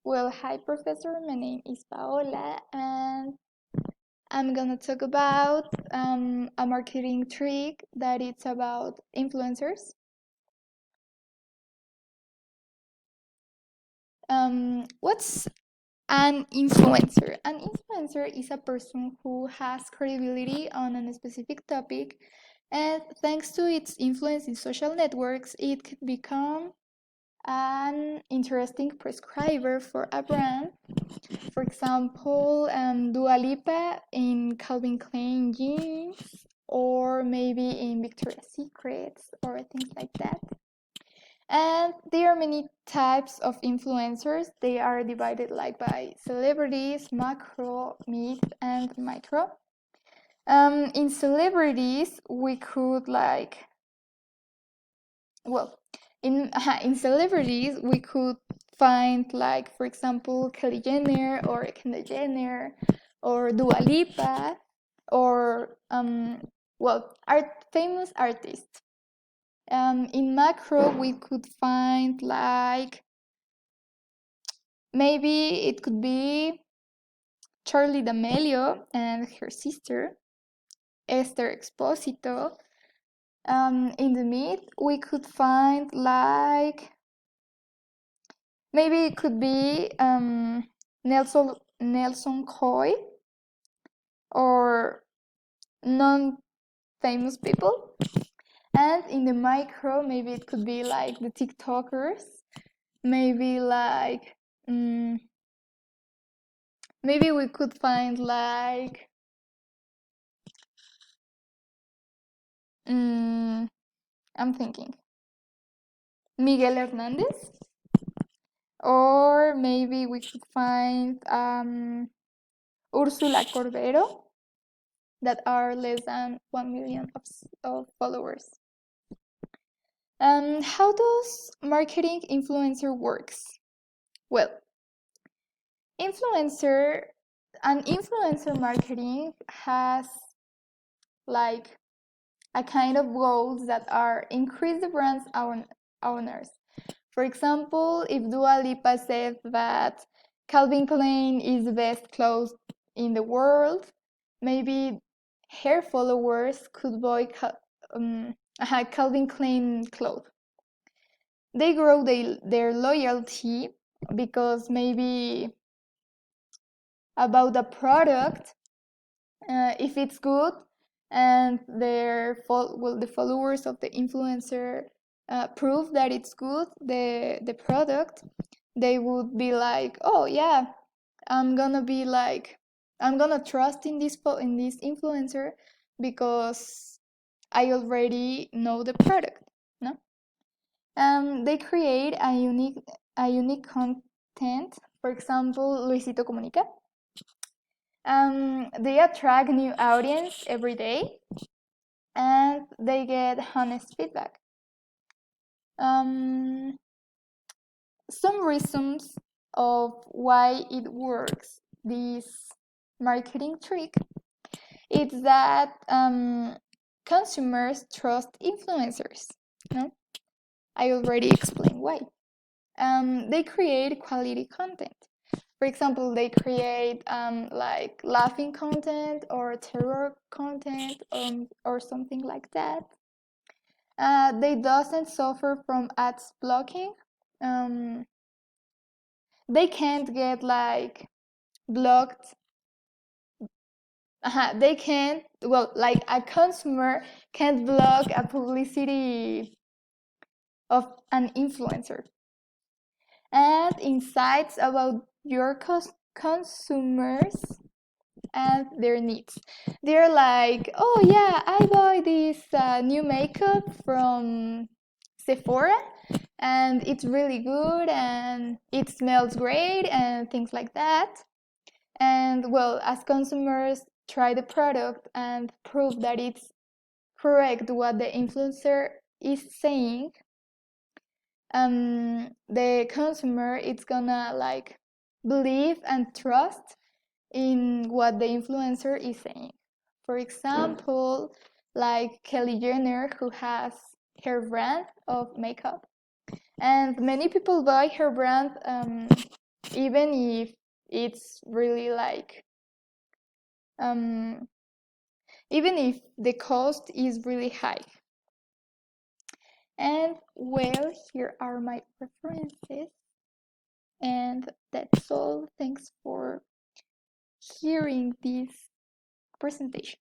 Well, hi, Professor. My name is Paola, and I'm gonna talk about a marketing trick that it's about influencers. What's an influencer? An influencer is a person who has credibility on a specific topic, and thanks to its influence in social networks, it could become an interesting prescriber for a brand. For example, Dua Lipa in Calvin Klein jeans, or maybe in Victoria's Secrets, or things like that. And there are many types of influencers. They are divided like by celebrities, macro, mid, and micro. In celebrities, we could in celebrities we could find, like, for example, Kylie Jenner or Kendall Jenner or Dua Lipa or famous artists. In macro we could find, like, maybe it could be Charlie D'Amelio and her sister Esther Exposito. In the mid we could find, like, maybe it could be Nelson Coy or non-famous people. And in the micro, maybe it could be like the TikTokers. Maybe like maybe we could find, like, I'm thinking Miguel Hernandez, or maybe we could find Ursula Cordero, that are less than 1 million of followers. How does marketing influencer works? Well, an influencer marketing has, like, a kind of goals that are increase the brand's owners. For example, if Dua Lipa said that Calvin Klein is the best clothes in the world, maybe her followers could buy Calvin Klein clothes. They grow their loyalty because maybe about the product, if it's good, and the followers of the influencer prove that it's good, the product, they would be like, oh yeah, I'm gonna trust in this influencer because I already know the product. No. They create a unique content. For example, Luisito Comunica. They attract new audience every day, and they get honest feedback. Some reasons of why it works, this marketing trick, is that consumers trust influencers. No? I already explained why. They create quality content. For example, they create like laughing content or terror content, or something like that. They doesn't suffer from ads blocking. They can't get, like, blocked. They can't, like, a consumer can't block a publicity of an influencer. And insights about your consumers and their needs. They're like, oh yeah, I buy this new makeup from Sephora, and it's really good, and it smells great, and things like that. And, well, as consumers try the product and prove that it's correct what the influencer is saying, the consumer is gonna, like, believe and trust in what the influencer is saying. For example, like Kylie Jenner, who has her brand of makeup, and many people buy her brand even if it's really like even if the cost is really high. And well, here are my preferences, and that's all. Thanks for hearing this presentation.